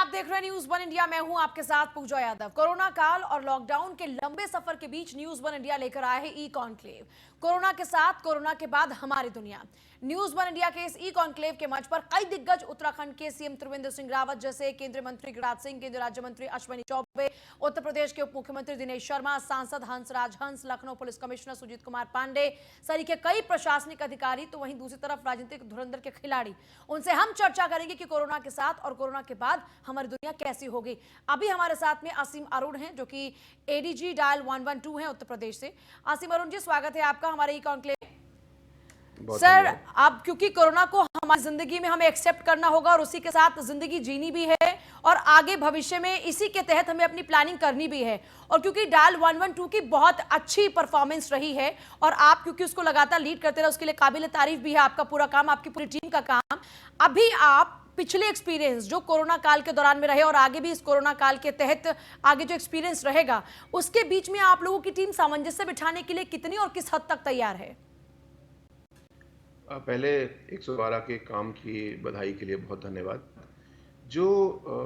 आप देख रहे हैं न्यूज वन इंडिया। मैं हूं आपके साथ पूजा यादव। कोरोना काल और लॉकडाउन के लंबे सफर के बीच न्यूज वन इंडिया लेकर आए हैं ई कॉन्क्लेव। कोरोना के साथ, कोरोना के बाद हमारी दुनिया। न्यूज वन इंडिया के इस ई कॉन्क्लेव के मंच पर कई दिग्गज उत्तराखंड के सीएम त्रिवेंद्र सिंह रावत जैसे केंद्रीय मंत्री गिरिराज सिंह, केंद्रीय राज्य मंत्री अश्विनी चौबे, उत्तर प्रदेश के उप मुख्यमंत्री दिनेश शर्मा, सांसद हंसराज हंस, लखनऊ पुलिस कमिश्नर सुजीत कुमार पांडे सरीखे कई प्रशासनिक अधिकारी, तो वहीं दूसरी तरफ राजनीतिक धुरंधर के खिलाड़ी। उनसे हम चर्चा करेंगे कि कोरोना के साथ और कोरोना के बाद हमारी दुनिया कैसी होगी। अभी हमारे साथ में असीम अरुण हैं जो कि एडीजी डायल 112 हैं उत्तर प्रदेश से। असीम अरुण जी, स्वागत है आपका हमारे ई कॉन्क्लेव। सर, अब क्योंकि कोरोना को हमारी जिंदगी में हमें एक्सेप्ट करना होगा और उसी के साथ जिंदगी जीनी भी है और आगे भविष्य में इसी के तहत हमें अपनी प्लानिंग करनी भी है। और क्योंकि डायल 112 की बहुत अच्छी परफॉर्मेंस रही है और आप क्योंकि उसको लगातार लीड करते रहे, उसके लिए काबिल तारीफ भी है आपका पूरा काम, आपकी पूरी टीम का काम। अभी आप पिछले एक्सपीरियंस जो कोरोना काल के दौरान में रहे और आगे भी इस कोरोना काल के तहत आगे जो एक्सपीरियंस रहेगा, उसके बीच में आप लोगों की टीम सामंजस्य बिठाने के लिए कितनी और किस हद तक तैयार है? पहले 112 के काम की बधाई के लिए बहुत धन्यवाद। जो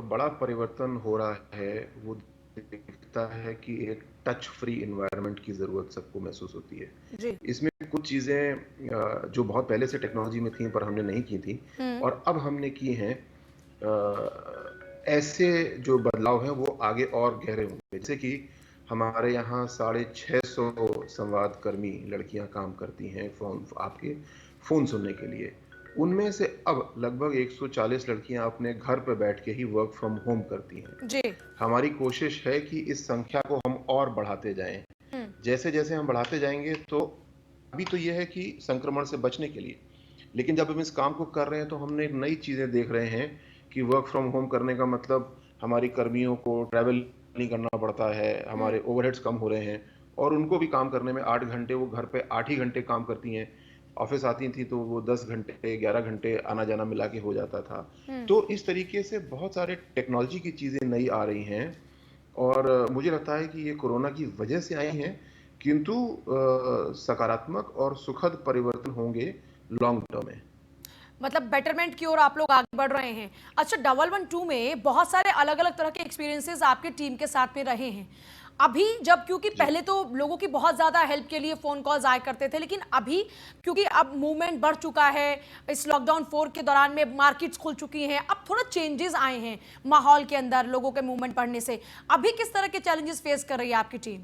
बड़ा परिवर्तन हो रहा है वो दिखता है कि एक टच फ्री एनवायरनमेंट की ज़रूरत सबको महसूस होती है जी। इसमें कुछ चीज़ें जो बहुत पहले से टेक्नोलॉजी में थी पर हमने नहीं की थी और अब हमने की हैं। ऐसे जो बदलाव हैं वो आगे और गहरे होंगे, जैसे कि हमारे यहाँ 650 संवाद कर्मी लड़कियां काम करती हैं आपके फ़ोन सुनने के लिए। उनमें से अब लगभग 140 लड़कियां अपने घर पर बैठ के ही वर्क फ्रॉम होम करती हैं। जी। हमारी कोशिश है कि इस संख्या को हम और बढ़ाते जाएं। जैसे जैसे हम बढ़ाते जाएंगे तो अभी तो यह है कि संक्रमण से बचने के लिए, लेकिन जब हम इस काम को कर रहे हैं तो हमने नई चीज़ें देख रहे हैं कि वर्क फ्रॉम होम करने का मतलब हमारी कर्मियों को ट्रैवल नहीं करना पड़ता है, हमारे ओवरहेड्स कम हो रहे हैं और उनको भी काम करने में 8 घंटे, वो घर पे 8 ही घंटे काम करती हैं। ऑफिस आती थी तो वो 10 घंटे 11 घंटे आना जाना मिला के हो जाता था। तो इस तरीके से बहुत सारे टेक्नोलॉजी की चीज़ें नई आ रही हैं और मुझे लगता है कि ये कोरोना की वजह से आई हैं, किंतु सकारात्मक और सुखद परिवर्तन होंगे लॉन्ग टर्म में। मतलब बेटरमेंट की ओर आप लोग आगे बढ़ रहे हैं। अच्छा, 112 में बहुत सारे अलग अलग तरह के एक्सपीरियंसेस आपके टीम के साथ में रहे हैं। अभी जब क्योंकि जी। पहले तो लोगों की बहुत ज्यादा हेल्प के लिए फोन कॉल्स आया करते थे, लेकिन अभी क्योंकि अब मूवमेंट बढ़ चुका है, इस लॉकडाउन 4 के दौरान में मार्केट्स खुल चुकी हैं, अब थोड़ा चेंजेस आए हैं माहौल के अंदर लोगों के मूवमेंट बढ़ने से। अभी किस तरह के चैलेंजेस फेस कर रही है आपकी टीम?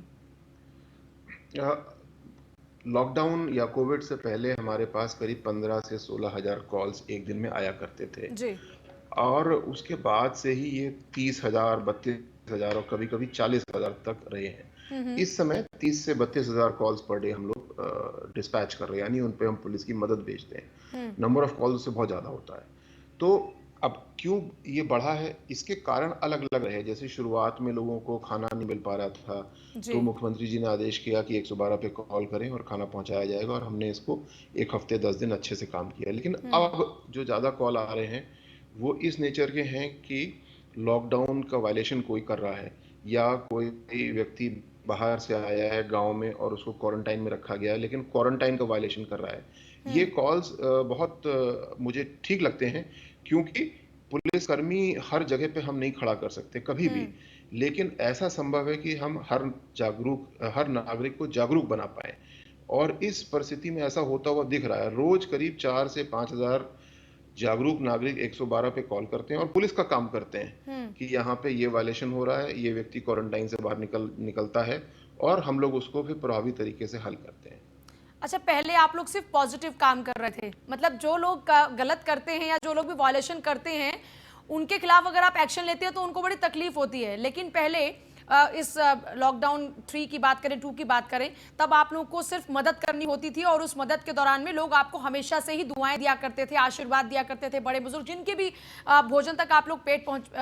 लॉकडाउन या कोविड से पहले हमारे पास करीब 15 से 16 हजार कॉल्स एक दिन में आया करते थे जी। और उसके बाद से ही ये 30,000, 32,000 और कभी कभी 40,000 तक रहे हैं। इस समय 30 से 32,000 कॉल्स पर डे हम लोग डिस्पैच कर रहे हैं, यानी उन पे हम पुलिस की मदद भेजते हैं। नंबर ऑफ कॉल्स उससे बहुत ज़्यादा होता है। तो अब क्यों ये बढ़ा है, इसके कारण अलग अलग रहे। जैसे शुरुआत में लोगों को खाना नहीं मिल पा रहा था तो जी। मुख्यमंत्री जी ने आदेश किया कि 112 पे कॉल करें और खाना पहुंचाया जाएगा और हमने इसको एक हफ्ते 10 दिन अच्छे से काम किया। लेकिन अब जो ज़्यादा कॉल आ रहे हैं वो इस नेचर के हैं कि लॉकडाउन का वायलेशन कोई कर रहा है या कोई व्यक्ति बाहर से आया है गांव में और उसको क्वारंटाइन में रखा गया है लेकिन क्वारंटाइन का वायलेशन कर रहा है। ये कॉल्स बहुत मुझे ठीक लगते हैं, क्योंकि पुलिसकर्मी हर जगह पे हम नहीं खड़ा कर सकते कभी भी, लेकिन ऐसा संभव है कि हम हर नागरिक को जागरूक बना पाए और इस परिस्थिति में ऐसा होता हुआ दिख रहा है। रोज करीब 4 से 5,000 जागरूक नागरिक 112 पे कॉल करते हैं और पुलिस का काम करते हैं कि यहाँ पे ये वायलेशन हो रहा है, ये व्यक्ति क्वारंटाइन से बाहर निकलता है और हम लोग उसको फिर प्रभावी तरीके से हल करते हैं। अच्छा, पहले आप लोग सिर्फ पॉजिटिव काम कर रहे थे, मतलब जो लोग गलत करते हैं या जो लोग भी वायलेशन करते हैं उनके खिलाफ अगर आप एक्शन लेते हैं तो उनको बड़ी तकलीफ होती है। लेकिन पहले इस लॉकडाउन 3 की बात करें, 2 की बात करें, तब आप लोगों को सिर्फ मदद करनी होती थी और उस मदद के दौरान में लोग आपको हमेशा से ही दुआएं दिया करते थे, आशीर्वाद दिया करते थे। बड़े बुजुर्ग जिनके भी भोजन तक आप लोग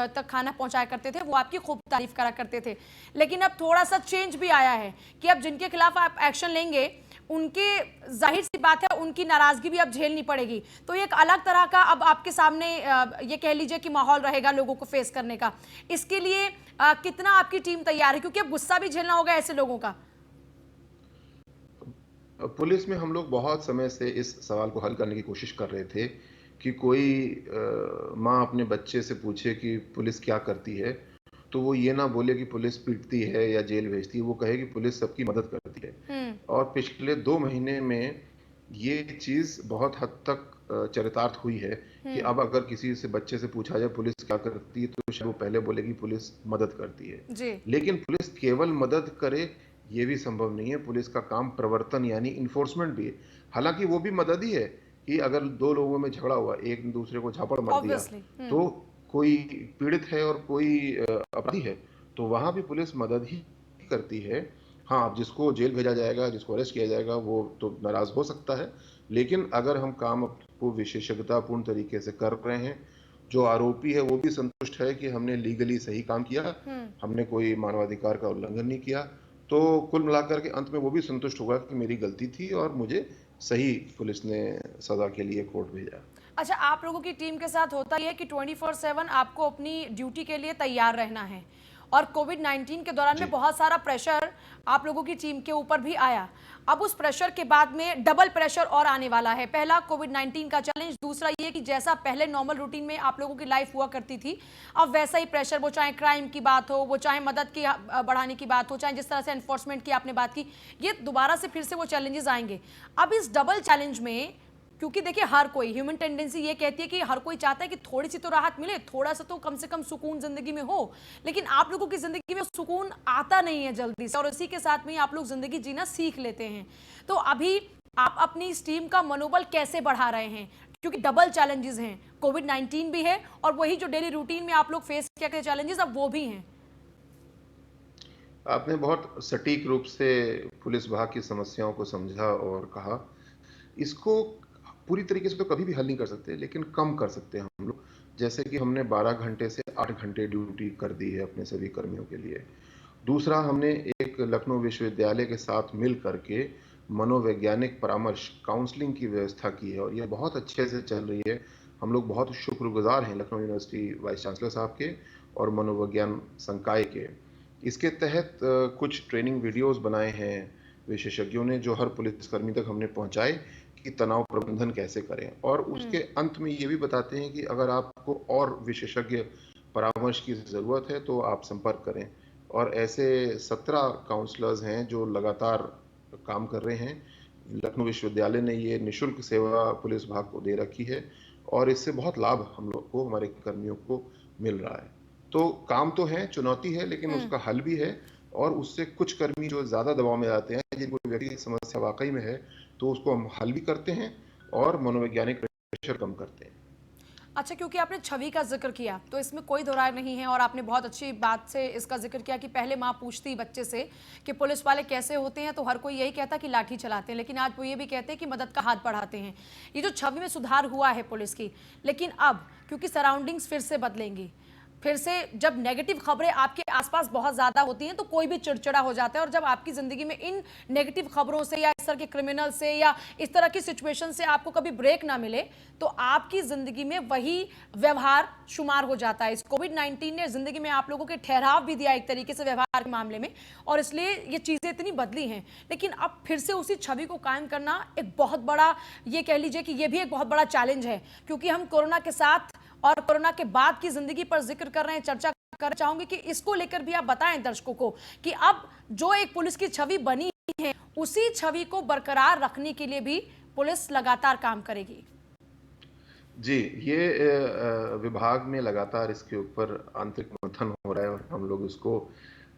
तक खाना पहुंचाया करते थे, वो आपकी खूब तारीफ करा करते थे। लेकिन अब थोड़ा सा चेंज भी आया है कि अब जिनके खिलाफ आप एक्शन लेंगे उनके, जाहिर सी बात है, उनकी नाराजगी भी अब झेलनी पड़ेगी। तो एक अलग तरह का अब आपके सामने ये कह लीजिए कि माहौल रहेगा लोगों को फेस करने का। इसके लिए कितना आपकी टीम तैयार है, क्योंकि अब गुस्सा भी झेलना होगा ऐसे लोगों का? पुलिस में हम लोग बहुत समय से इस सवाल को हल करने की कोशिश कर रहे थे कि कोई माँ अपने बच्चे से पूछे कि पुलिस क्या करती है, तो वो ये ना बोले कि पुलिस पीटती है या जेल भेजती है, वो कहे कि पुलिस सबकी मदद करती है। और पिछले 2 महीने में ये चीज़ बहुत हद तक चरितार्थ हुई है कि अब अगर किसी से बच्चे से पूछा जाए पुलिस क्या करती है, तो शायद वो पहले बोलेगी पुलिस मदद करती है। जी। लेकिन पुलिस केवल मदद करे ये भी संभव नहीं है। पुलिस का काम प्रवर्तन यानी इन्फोर्समेंट भी है। हालांकि वो भी मदद ही है कि अगर 2 लोगों में झगड़ा हुआ, एक दूसरे को झापड़ मार दिया, ऑब्वियसली। तो कोई पीड़ित है और कोई अपराधी है, तो वहां भी पुलिस मदद ही करती है। हाँ, अब जिसको जेल भेजा जाएगा, जिसको अरेस्ट किया जाएगा, वो तो नाराज हो सकता है, लेकिन अगर हम काम को विशेषज्ञतापूर्ण तरीके से कर रहे हैं, जो आरोपी है वो भी संतुष्ट है कि हमने लीगली सही काम किया, हमने कोई मानवाधिकार का उल्लंघन नहीं किया, तो कुल मिलाकर के अंत में वो भी संतुष्ट होगा कि मेरी गलती थी और मुझे सही पुलिस ने सजा के लिए कोर्ट भेजा। अच्छा, आप लोगों की टीम के साथ होता यह है कि 24/7 आपको अपनी ड्यूटी के लिए तैयार रहना है, और कोविड-19 के दौरान में जी। बहुत सारा प्रेशर आप लोगों की टीम के ऊपर भी आया। अब उस प्रेशर के बाद में डबल प्रेशर और आने वाला है। पहला कोविड-19 का चैलेंज, दूसरा ये कि जैसा पहले नॉर्मल रूटीन में आप लोगों की लाइफ हुआ करती थी, अब वैसा ही प्रेशर, वो चाहे क्राइम की बात हो, वो चाहे मदद की बढ़ाने की बात हो, चाहे जिस तरह से एनफोर्समेंट की आपने बात की, ये दोबारा से फिर से वो चैलेंजेस आएंगे। अब इस डबल चैलेंज में, क्योंकि देखिए हर कोई, ह्यूमन टेंडेंसी ये कहती है कि हर कोई चाहता है कि थोड़ी सी तो राहत मिले, थोड़ा सा तो कम से कम सुकून जिंदगी में हो, लेकिन आप लोगों की जिंदगी में सुकून आता नहीं है जल्दी से, और इसी के साथ में ही आप लोग जिंदगी जीना सीख लेते हैं। तो अभी आप अपनी इस टीम का मनोबल कैसे बढ़ा रहे हैं, क्योंकि डबल चैलेंजेस हैं, कोविड-19 भी है और वही जो डेली रूटीन में आप लोग फेस किया के चैलेंजेस अब वो भी हैं। आपने बहुत सटीक रूप से पुलिस विभाग की समस्याओं को समझा और कहा। इसको पूरी तरीके से तो कभी भी हल नहीं कर सकते, लेकिन कम कर सकते हैं हम लोग। जैसे कि हमने 12 घंटे से 8 घंटे ड्यूटी कर दी है अपने सभी कर्मियों के लिए। दूसरा, हमने एक लखनऊ विश्वविद्यालय के साथ मिल करके मनोवैज्ञानिक परामर्श, काउंसलिंग की व्यवस्था की है और ये बहुत अच्छे से चल रही है। हम लोग बहुत शुक्रगुजार हैं लखनऊ यूनिवर्सिटी वाइस चांसलर साहब के और मनोविज्ञान संकाय के। इसके तहत कुछ ट्रेनिंग वीडियोस बनाए हैं विशेषज्ञों ने, जो हर पुलिसकर्मी तक हमने पहुंचाए कि तनाव प्रबंधन कैसे करें, और उसके अंत में ये भी बताते हैं कि अगर आपको और विशेषज्ञ परामर्श की ज़रूरत है तो आप संपर्क करें। और ऐसे 17 काउंसलर्स हैं जो लगातार काम कर रहे हैं। लखनऊ विश्वविद्यालय ने ये निःशुल्क सेवा पुलिस विभाग को दे रखी है और इससे बहुत लाभ हम लोग को, हमारे कर्मियों को मिल रहा है। तो काम तो है, चुनौती है, लेकिन उसका हल भी है। और उससे कुछ कर्मी जो ज़्यादा दबाव में आते हैं, जिनको व्यक्तिगत समस्या वाकई में है, तो उसको हम हल भी करते हैं और मनोवैज्ञानिक प्रेशर कम करते हैं। अच्छा, क्योंकि आपने छवि का जिक्र किया तो इसमें कोई दो राय नहीं है, और आपने बहुत अच्छी बात से इसका जिक्र किया कि पहले माँ पूछती बच्चे से कि पुलिस वाले कैसे होते हैं, तो हर कोई यही कहता कि लाठी चलाते हैं, लेकिन आज वो ये भी कहते हैं कि मदद का हाथ बढ़ाते हैं। ये जो छवि में सुधार हुआ है पुलिस की, लेकिन अब क्योंकि सराउंडिंग्स फिर से बदलेंगी, फिर से जब नेगेटिव खबरें आपके आसपास बहुत ज्यादा होती हैं तो कोई भी चिड़चिड़ा हो जाता है, और जब आपकी जिंदगी में इन नेगेटिव खबरों से या इस तरह के क्रिमिनल से या इस तरह की सिचुएशन से आपको कभी ब्रेक ना मिले, तो आपकी जिंदगी में वही व्यवहार शुमार हो जाता है। इस कोविड-19 ने जिंदगी में आप लोगों के ठहराव भी दिया एक तरीके से व्यवहार के मामले में, और इसलिए ये चीजें इतनी बदली हैं। लेकिन अब फिर से उसी छवि को कायम करना एक बहुत बड़ा, ये कह लीजिए कि ये भी एक बहुत बड़ा चैलेंज है, क्योंकि हम कोरोना के साथ और कोरोना के बाद की जिंदगी पर जिक्र कर रहे हैं, चर्चा कर चाहूंगी कि इसको लेकर भी आप बताएं दर्शकों को कि अब जो एक पुलिस की छवि बनी है, उसी छवि को बरकरार रखने के लिए भी पुलिस लगातार काम करेगी। जी, ये विभाग में लगातार इसके ऊपर आंतरिक मंथन हो रहा है और हम लोग इसको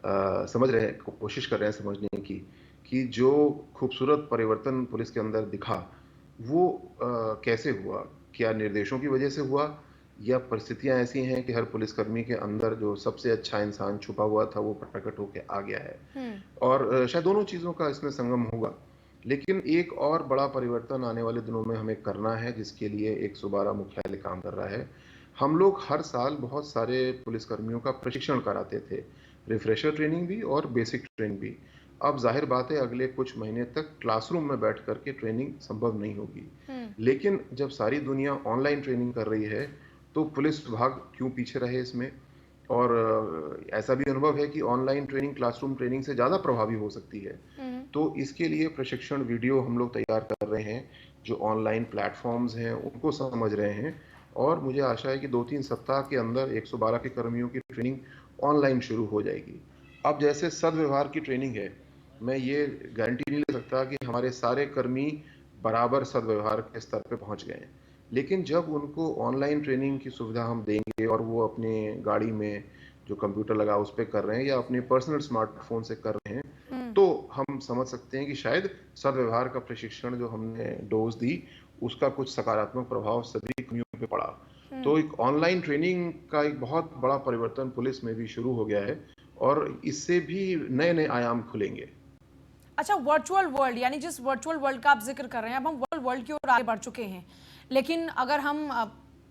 समझ रहे हैं, कोशिश कर रहे हैं समझने की कि जो खूबसूरत परिवर्तन पुलिस के अंदर दिखा, वो कैसे हुआ? क्या निर्देशों की वजह से हुआ, या परिस्थितियां ऐसी हैं कि हर पुलिसकर्मी के अंदर जो सबसे अच्छा इंसान छुपा हुआ था वो प्रकट होकर आ गया है? और शायद दोनों चीज़ों का इसमें संगम होगा। लेकिन एक और बड़ा परिवर्तन आने वाले दिनों में हमें करना है, जिसके लिए 112 मुख्यालय काम कर रहा है। हम लोग हर साल बहुत सारे पुलिसकर्मियों का प्रशिक्षण कराते थे, रिफ्रेशर ट्रेनिंग भी और बेसिक ट्रेनिंग भी। अब जाहिर बात है अगले कुछ महीने तक क्लासरूम में बैठ करके ट्रेनिंग संभव नहीं होगी, लेकिन जब सारी दुनिया ऑनलाइन ट्रेनिंग कर रही है तो पुलिस विभाग क्यों पीछे रहे इसमें? और ऐसा भी अनुभव है कि ऑनलाइन ट्रेनिंग क्लासरूम ट्रेनिंग से ज़्यादा प्रभावी हो सकती है। तो इसके लिए प्रशिक्षण वीडियो हम लोग तैयार कर रहे हैं, जो ऑनलाइन प्लेटफॉर्म्स हैं उनको समझ रहे हैं, और मुझे आशा है कि 2-3 सप्ताह के अंदर 112 के कर्मियों की ट्रेनिंग ऑनलाइन शुरू हो जाएगी। अब जैसे सदव्यवहार की ट्रेनिंग है, मैं ये गारंटी नहीं ले सकता कि हमारे सारे कर्मी बराबर सदव्यवहार के स्तर पे पहुंच गए हैं। लेकिन जब उनको ऑनलाइन ट्रेनिंग की सुविधा हम देंगे और वो अपने गाड़ी में जो कंप्यूटर लगा उस पे कर रहे हैं या अपने पर्सनल स्मार्टफ़ोन से कर रहे हैं, हम्म। तो हम समझ सकते हैं कि शायद सदव्यवहार का प्रशिक्षण जो हमने डोज दी, उसका कुछ सकारात्मक प्रभाव सभी कर्मियों पे पड़ा। हम्म। तो एक ऑनलाइन ट्रेनिंग का एक बहुत बड़ा परिवर्तन पुलिस में भी शुरू हो गया है, और इससे भी नए-नए आयाम खुलेंगे। अच्छा, वर्चुअल वर्ल्ड यानी जिस वर्चुअल वर्ल्ड का आप जिक्र कर रहे हैं, अब हम वर्चुअल वर्ल्ड की ओर आगे बढ़ चुके हैं। लेकिन अगर हम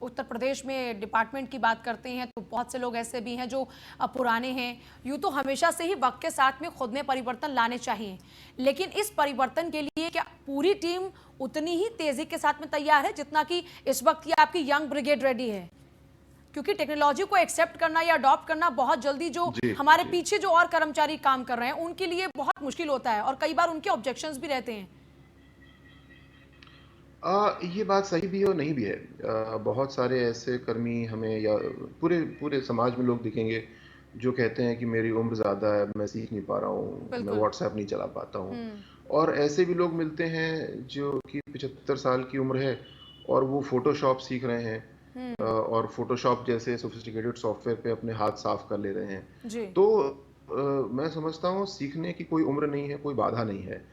उत्तर प्रदेश में डिपार्टमेंट की बात करते हैं तो बहुत से लोग ऐसे भी हैं जो पुराने हैं। यूँ तो हमेशा से ही वक्त के साथ में खुद में परिवर्तन लाने चाहिए, लेकिन इस परिवर्तन के लिए क्या पूरी टीम उतनी ही तेजी के साथ में तैयार है जितना कि इस वक्त ये आपकी यंग ब्रिगेड रेडी है? क्योंकि टेक्नोलॉजी को एक्सेप्ट करना या अडॉप्ट करना बहुत जल्दी, जो जी, हमारे जी। पीछे जो और कर्मचारी काम कर रहे हैं उनके लिए बहुत मुश्किल होता है और कई बार उनके ऑब्जेक्शंस भी रहते हैं। ये बात सही भी है और नहीं भी है। बहुत सारे ऐसे कर्मी हमें या पूरे पूरे समाज में लोग दिखेंगे जो कहते हैं कि मेरी उम्र ज़्यादा है, मैं सीख नहीं पा रहा हूँ, मैं बिल्कुल। व्हाट्सएप नहीं चला पाता हूँ। हम्म। और ऐसे भी लोग मिलते हैं जो कि 75 साल की उम्र है और वो फ़ोटोशॉप सीख रहे हैं, हम्म। और फ़ोटोशॉप जैसे सोफिस्टिकेटेड सॉफ्टवेयर पे अपने हाथ साफ कर ले रहे हैं। जी। तो मैं समझता हूँ सीखने की कोई उम्र नहीं है, कोई बाधा नहीं है।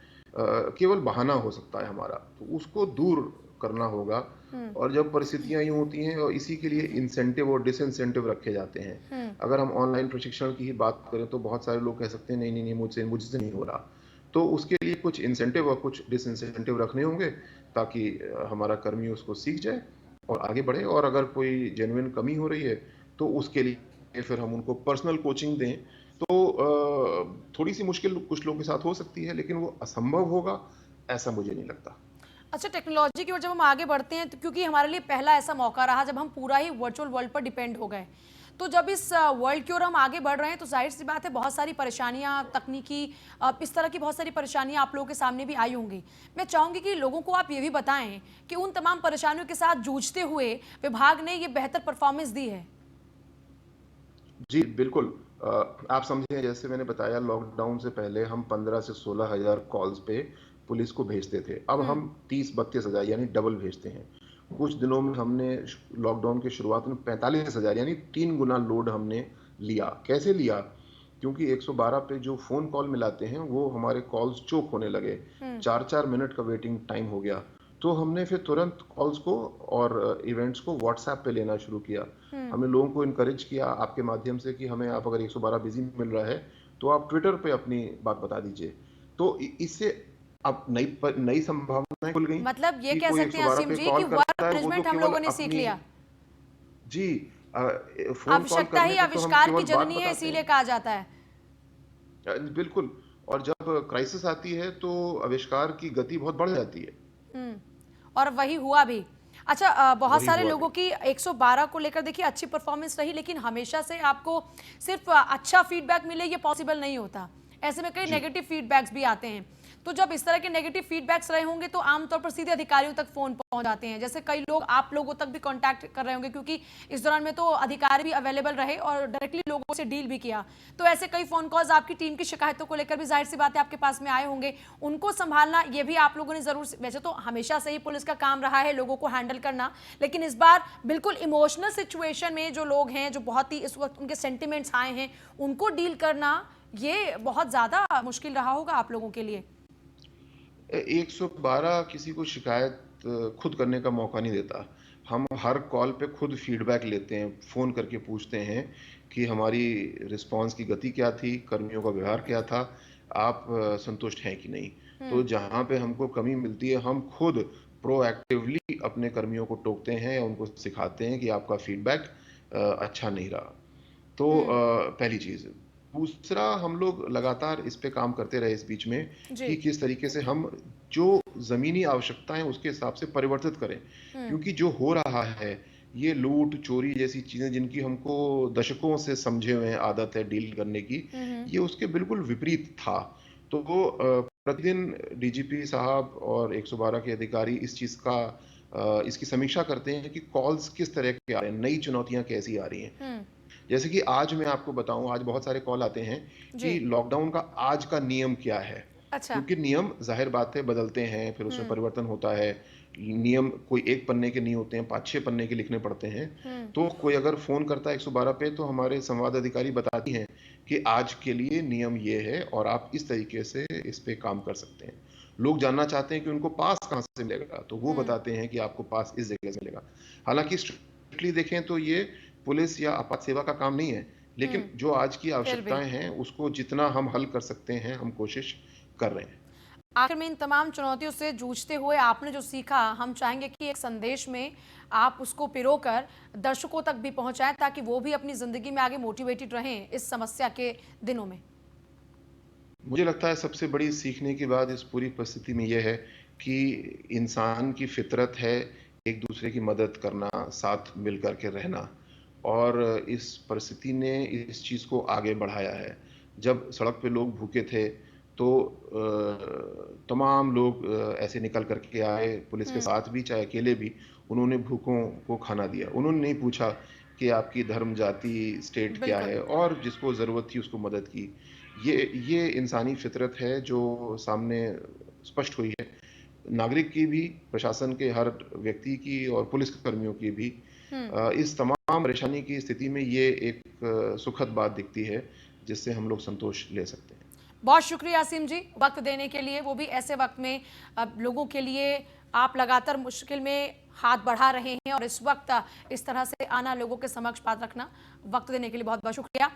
केवल बहाना हो सकता है हमारा, तो उसको दूर करना होगा। हम्म। और जब परिस्थितियाँ यूँ होती हैं और इसी के लिए इंसेंटिव और डिसइंसेंटिव रखे जाते हैं। हम्म। अगर हम ऑनलाइन प्रशिक्षण की ही बात करें तो बहुत सारे लोग कह सकते हैं नहीं, नहीं, नहीं, मुझसे नहीं हो रहा। तो उसके लिए कुछ इंसेंटिव और कुछ डिसइंसेंटिव रखने होंगे ताकि हमारा कर्मी उसको सीख जाए और आगे बढ़े। और अगर कोई जेन्युइन कमी हो रही है तो उसके लिए फिर हम उनको पर्सनल कोचिंग दें। तो थोड़ी सी मुश्किल कुछ लोगों के साथ हो सकती है, लेकिन वो असंभव होगा ऐसा मुझे नहीं लगता। अच्छा, टेक्नोलॉजी की ओर जब हम आगे बढ़ते हैं तो क्योंकि हमारे लिए पहला ऐसा मौका रहा जब हम पूरा ही वर्चुअल वर्ल्ड पर डिपेंड हो गए, तो जब इस वर्ल्ड की ओर हम आगे बढ़ रहे हैं तो जाहिर सी बात है बहुत सारी परेशानियां तकनीकी, इस तरह की बहुत सारी परेशानियां आप लोगों के सामने भी आई होंगी। मैं चाहूंगी कि लोगों को आप ये भी बताएं कि उन तमाम परेशानियों के साथ जूझते हुए विभाग ने ये बेहतर परफॉर्मेंस दी है। जी, बिल्कुल। आप समझें, जैसे मैंने बताया, लॉकडाउन से पहले हम 15 से 16,000 कॉल्स पे पुलिस को भेजते थे। अब हम्म। हम 30-32,000 यानी डबल भेजते हैं। कुछ दिनों में हमने लॉकडाउन की शुरुआत में 45,000 यानी 3 गुना लोड हमने लिया। कैसे लिया? क्योंकि 112 पे जो फ़ोन कॉल मिलाते हैं वो हमारे कॉल्स चोक होने लगे। हम्म। 4-4 मिनट का वेटिंग टाइम हो गया। तो हमने फिर तुरंत कॉल्स को और इवेंट्स को व्हाट्सएप पे लेना शुरू किया। हम्म। हमने लोगों को इनकरेज किया आपके माध्यम से कि हमें, आप अगर 112 बिजी मिल रहा है तो आप ट्विटर पे अपनी बात बता दीजिए। तो इससे अब नई संभावनाएं खुल गई मतलब ये कि कह कोई सकते हैं 112 असीम पे जी कि कॉल वर्क करता है वो तो मैनेजमेंट हम केवल लोगों ने सीख अपनी, लिया। जी, फोन कॉल आवश्यकता करने ही पे तो हम आविष्कार की केवल बात जननी है बताते इसीलिए हैं। कहा जाता है। बिल्कुल। और जब क्राइसिस आती है तो आविष्कार की गति बहुत बढ़ जाती है। हम्म। और वही हुआ भी। अच्छा, बहुत वही सारे हुआ लोगों भी। की 112 को लेकर देखिए अच्छी परफॉर्मेंस रही, लेकिन हमेशा से आपको सिर्फ अच्छा फीडबैक मिले ये पॉसिबल नहीं होता। ऐसे में कई जी। नेगेटिव फीडबैक्स भी आते हैं। तो जब इस तरह के नेगेटिव फीडबैक्स रहे होंगे तो आमतौर पर सीधे अधिकारियों तक फोन पहुंच जाते हैं, जैसे कई लोग आप लोगों तक भी कांटेक्ट कर रहे होंगे क्योंकि इस दौरान में तो अधिकारी भी अवेलेबल रहे और डायरेक्टली लोगों से डील भी किया। तो ऐसे कई फोन कॉल्स आपकी टीम की शिकायतों को लेकर भी जाहिर सी बात है आपके पास में आए होंगे। उनको संभालना ये भी आप लोगों ने जरूर, वैसे तो हमेशा से ही पुलिस का काम रहा है लोगों को हैंडल करना, लेकिन इस बार बिल्कुल इमोशनल सिचुएशन में जो लोग हैं, जो बहुत ही इस वक्त उनके सेंटिमेंट्स आए हैं, उनको डील करना ये बहुत ज्यादा मुश्किल रहा होगा आप लोगों के लिए। 112 किसी को शिकायत खुद करने का मौका नहीं देता। हम हर कॉल पे खुद फीडबैक लेते हैं, फ़ोन करके पूछते हैं कि हमारी रिस्पॉन्स की गति क्या थी, कर्मियों का व्यवहार क्या था, आप संतुष्ट हैं कि नहीं। तो हम्म। जहाँ पे हमको कमी मिलती है हम खुद प्रोएक्टिवली अपने कर्मियों को टोकते हैं, उनको सिखाते हैं कि आपका फीडबैक अच्छा नहीं रहा। तो हम्म। पहली चीज़। दूसरा, हम लोग लगातार इस पे काम करते रहे इस बीच में जी। कि किस तरीके से हम जो ज़मीनी आवश्यकताएं उसके हिसाब से परिवर्तित करें। हम्म। क्योंकि जो हो रहा है, ये लूट चोरी जैसी चीज़ें जिनकी हमको दशकों से समझे हुए हैं आदत है डील करने की, हम्म। ये उसके बिल्कुल विपरीत था। तो प्रतिदिन डीजीपी साहब और 112 के अधिकारी इस चीज़ का इसकी समीक्षा करते हैं कि कॉल्स किस तरह के आ रहे हैं, नई चुनौतियाँ कैसी आ रही हैं। हम्म। जैसे कि आज मैं आपको बताऊँ, आज बहुत सारे कॉल आते हैं जी। कि लॉकडाउन का आज का नियम क्या है? अच्छा। क्योंकि नियम ज़ाहिर बात है बदलते हैं, फिर उसमें हम्म। परिवर्तन होता है। नियम कोई 1 पन्ने के नहीं होते हैं, 5-6 पन्ने के लिखने पड़ते हैं। हम्म। तो कोई अगर फ़ोन करता है 112 पे, तो हमारे संवाद अधिकारी बताती हैं कि आज के लिए नियम ये है और आप इस तरीके से इस पे काम कर सकते हैं। लोग जानना चाहते हैं कि उनको पास कहाँ से मिलेगा, तो वो हम्म। बताते हैं कि आपको पास इस जगह से मिलेगा। हालाँकि स्ट्रिक्टली देखें तो ये पुलिस या आपात सेवा का काम नहीं है, लेकिन हम्म। जो आज की फिर भी आवश्यकताएँ हैं, उसको जितना हम हल कर सकते हैं, हम कोशिश कर रहे हैं। आखिर में इन तमाम चुनौतियों से जूझते हुए आपने जो सीखा, हम चाहेंगे कि एक संदेश में आप उसको पिरोकर दर्शकों तक भी पहुंचाएं ताकि वो भी अपनी जिंदगी में आगे मोटिवेटेड रहें इस समस्या के दिनों में। मुझे लगता है सबसे बड़ी सीखने की बात इस पूरी परिस्थिति में ये है कि इंसान की फितरत है एक दूसरे की मदद करना, साथ मिल कर के रहना, और इस परिस्थिति ने इस चीज़ को आगे बढ़ाया है। जब सड़क पे लोग भूखे थे तो तमाम लोग ऐसे निकल कर के आए, पुलिस के हम्म। साथ भी चाहे अकेले भी, उन्होंने भूखों को खाना दिया। उन्होंने नहीं पूछा कि आपकी धर्म, जाति, स्टेट क्या बिल्कुल। है, और जिसको ज़रूरत थी उसको मदद की। ये इंसानी फितरत है जो सामने स्पष्ट हुई है, नागरिक की भी, प्रशासन के हर व्यक्ति की और पुलिस कर्मियों की भी। हम्म। इस तमाम परेशानी की स्थिति में ये एक सुखद बात दिखती है जिससे हम लोग संतोष ले सकते हैं। बहुत शुक्रिया असीम जी, वक्त देने के लिए, वो भी ऐसे वक्त में। अब लोगों के लिए आप लगातार मुश्किल में हाथ बढ़ा रहे हैं और इस वक्त इस तरह से आना, लोगों के समक्ष बात रखना, वक्त देने के लिए बहुत बहुत शुक्रिया।